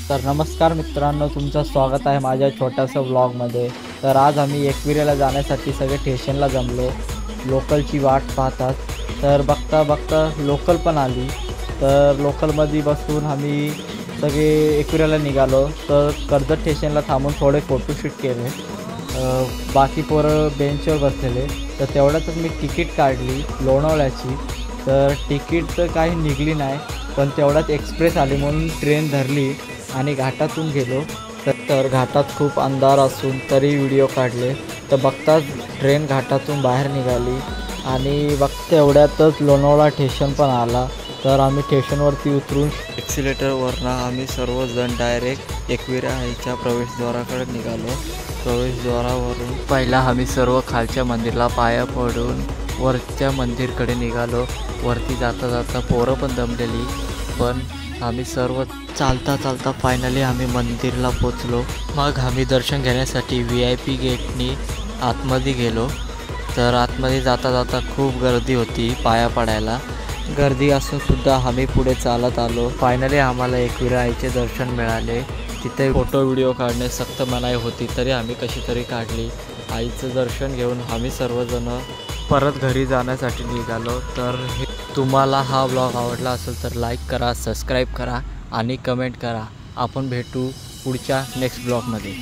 तर नमस्कार मित्रांनो, तुमचं स्वागत आहे माझ्या छोट्याशा व्लॉगमध्ये। तर आज आम्ही एकविरेला जाण्यासाठी सगळे स्टेशनला जमलो, लोकलची वाट पाहतात। तर बघता बघता लोकल पण आली। तर लोकलमध्ये बसून आम्ही सगळे एकविरेला निघालो। तर कर्जत स्टेशनला थांबून थोडे फोटोशूट केले। बाकी पोरं बेंचवर बसलेले। तर तेवढ्यातच मी तिकीट काढली लोणावळ्याची। तर तिकीट तर काही निघली नाही, पण तेवढ्यात एक्सप्रेस आली म्हणून ट्रेन धरली आणि घाटातून गेलो। तर घाटात खूप अंधार असून तरी व्हिडिओ काढले। तर बघताच ट्रेन घाटातून बाहेर निघाली आणि बघता एवढ्यातच लोणावळा स्टेशन पण आला। तर आम्ही स्टेशनवरती उतरून एक्सिलेटरवरनं आम्ही सर्वजण डायरेक्ट एकविरा प्रवेशद्वाराकडे निघालो। प्रवेशद्वारावरून पहिला आम्ही सर्व खालच्या मंदिराला पाया पडून वरच्या मंदिरकडे निघालो। वरती जाता जाता पोरं पण दमलेली, पण आम्ही सर्व चालता चालता फायनली आम्ही मंदिरला पोचलो। मग आम्ही दर्शन घेण्यासाठी VIP गेटनी आतमध्ये गेलो। तर आतमध्ये जाता जाता खूप गर्दी होती पाया पडायला। गर्दी असूनसुद्धा आम्ही पुढे चालत आलो। फायनली आम्हाला एकविरा आईचे दर्शन मिळाले। तिथे फोटो व्हिडिओ काढणे सक्त मनाई होती, तरी आम्ही कशी तरी काढली। आईचं दर्शन घेऊन आम्ही सर्वजण परत घरी जाण्यासाठी निघालो। तर तुम्हाला हा व्लॉग आवडला असेल तर लाईक करा, सबस्क्राईब करा आणि कमेंट करा। आपण भेटू पुढच्या नेक्स्ट ब्लॉगमध्ये।